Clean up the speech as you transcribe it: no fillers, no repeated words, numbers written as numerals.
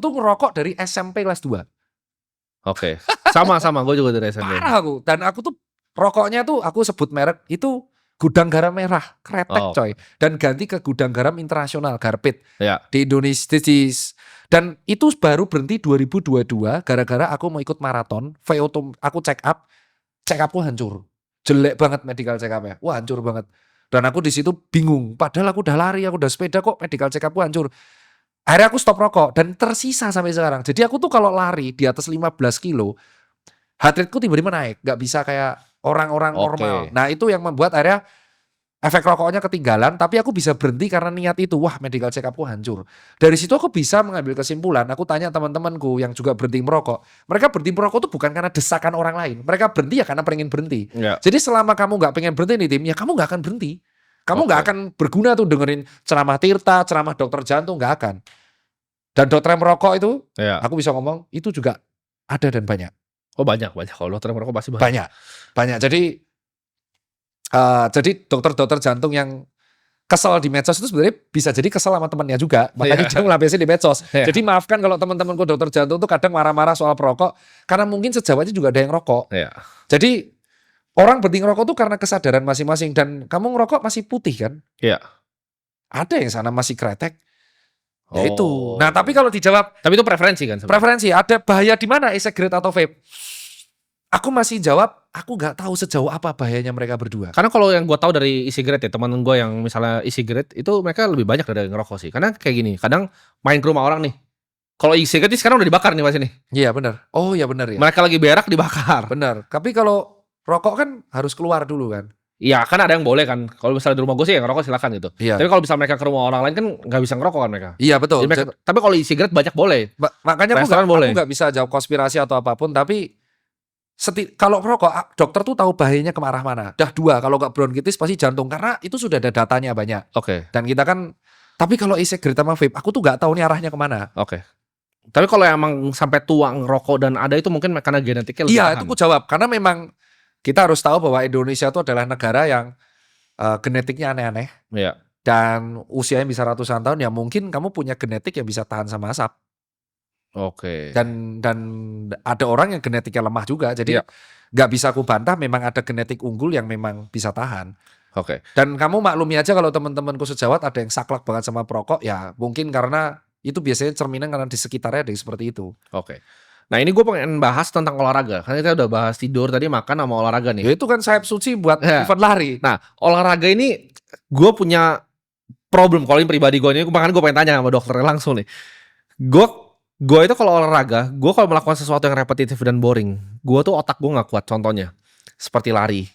tuh ngerokok dari SMP kelas 2. Oke. Sama gue juga dari SMP. Parah aku. Dan aku tuh rokoknya tuh aku sebut merek itu Gudang Garam Merah, kretek coy. Dan ganti ke Gudang Garam Internasional, Garpit. Ya. Di Indonesia. Dan itu baru berhenti 2022 gara-gara aku mau ikut maraton. VO aku check upku hancur. Jelek banget medical check up-nya. Wah, hancur banget. Dan aku di situ bingung. Padahal aku udah lari, aku udah sepeda kok medical check up-ku hancur. Akhirnya aku stop rokok dan tersisa sampai sekarang. Jadi aku tuh kalau lari di atas 15 kilo, heart rate-ku tiba-tiba naik. Gak bisa kayak orang-orang normal. Nah itu yang membuat akhirnya efek rokoknya ketinggalan. Tapi aku bisa berhenti karena niat itu. Wah, medical check up-ku hancur. Dari situ aku bisa mengambil kesimpulan. Aku tanya teman-temanku yang juga berhenti merokok. Mereka berhenti merokok tuh bukan karena desakan orang lain. Mereka berhenti ya karena pengen berhenti. Jadi selama kamu gak pengen berhenti nih tim, ya kamu gak akan berhenti. Kamu gak akan berguna tuh dengerin ceramah Tirta, ceramah dokter jantung, gak akan. Dan dokter yang merokok itu, aku bisa ngomong, itu juga ada dan banyak. Oh banyak. Kalau dokter merokok pasti banyak. Jadi dokter-dokter jantung yang kesel di medsos itu sebenarnya bisa jadi kesel sama temannya juga. Makanya dia ngelabesin di medsos. Jadi maafkan kalau teman-temanku dokter jantung tuh kadang marah-marah soal perokok. Karena mungkin sejawatnya juga ada yang rokok. Jadi orang berhenti ngerokok tuh karena kesadaran masing-masing. Dan kamu ngerokok masih putih kan? Iya. Ada yang sana masih kretek. Ya itu. Nah tapi kalau dijawab, tapi itu preferensi kan? Preferensi. Ada bahaya di mana e-cigarette atau vape? Aku masih jawab, aku nggak tahu sejauh apa bahayanya mereka berdua. Karena kalau yang gue tahu dari e-cigarette ya, teman gue yang misalnya e-cigarette itu mereka lebih banyak dari ngerokok sih. Karena kayak gini, kadang main ke rumah orang nih. Kalau e-cigarette sekarang udah dibakar nih pas ini. Iya benar. Oh iya benar ya. Mereka lagi berak dibakar. Benar. Tapi kalau rokok kan harus keluar dulu kan. Iya kan ada yang boleh kan. Kalau misalnya di rumah gue sih yang ngerokok silakan gitu. Iya. Tapi kalau misalnya mereka ke rumah orang lain kan nggak bisa ngerokok kan mereka. Iya betul. Tapi kalau e-cigarette banyak boleh. Makanya aku nggak bisa jawab konspirasi atau apapun. Tapi kalau rokok dokter tuh tahu bahayanya ke arah mana. Dah 2 kalau nggak bronkitis pasti jantung karena itu sudah ada datanya banyak. Dan kita kan. Tapi kalau e-cigarette sama vape, aku tuh nggak tahu nih arahnya kemana. Tapi kalau emang sampai tua ngerokok dan ada itu mungkin karena genetiknya lebih tahan. Itu aku jawab karena memang kita harus tahu bahwa Indonesia itu adalah negara yang genetiknya aneh-aneh. Dan usianya bisa ratusan tahun, ya mungkin kamu punya genetik yang bisa tahan sama asap. Dan ada orang yang genetiknya lemah juga, jadi nggak bisa aku bantah. Memang ada genetik unggul yang memang bisa tahan. Dan kamu maklumi aja kalau teman-temanku sejawat ada yang saklek banget sama perokok, ya mungkin karena itu biasanya cerminan karena di sekitarnya ada yang seperti itu. Nah ini gue pengen bahas tentang olahraga. Karena kita udah bahas tidur tadi, makan sama olahraga nih. Ya itu kan sayap suci buat event lari. Nah olahraga ini gue punya problem. Kalau ini pribadi gue, makanya gue pengen tanya sama dokternya langsung nih. Gue itu kalau olahraga, gue kalau melakukan sesuatu yang repetitif dan boring, gue tuh otak gue gak kuat. Contohnya seperti lari.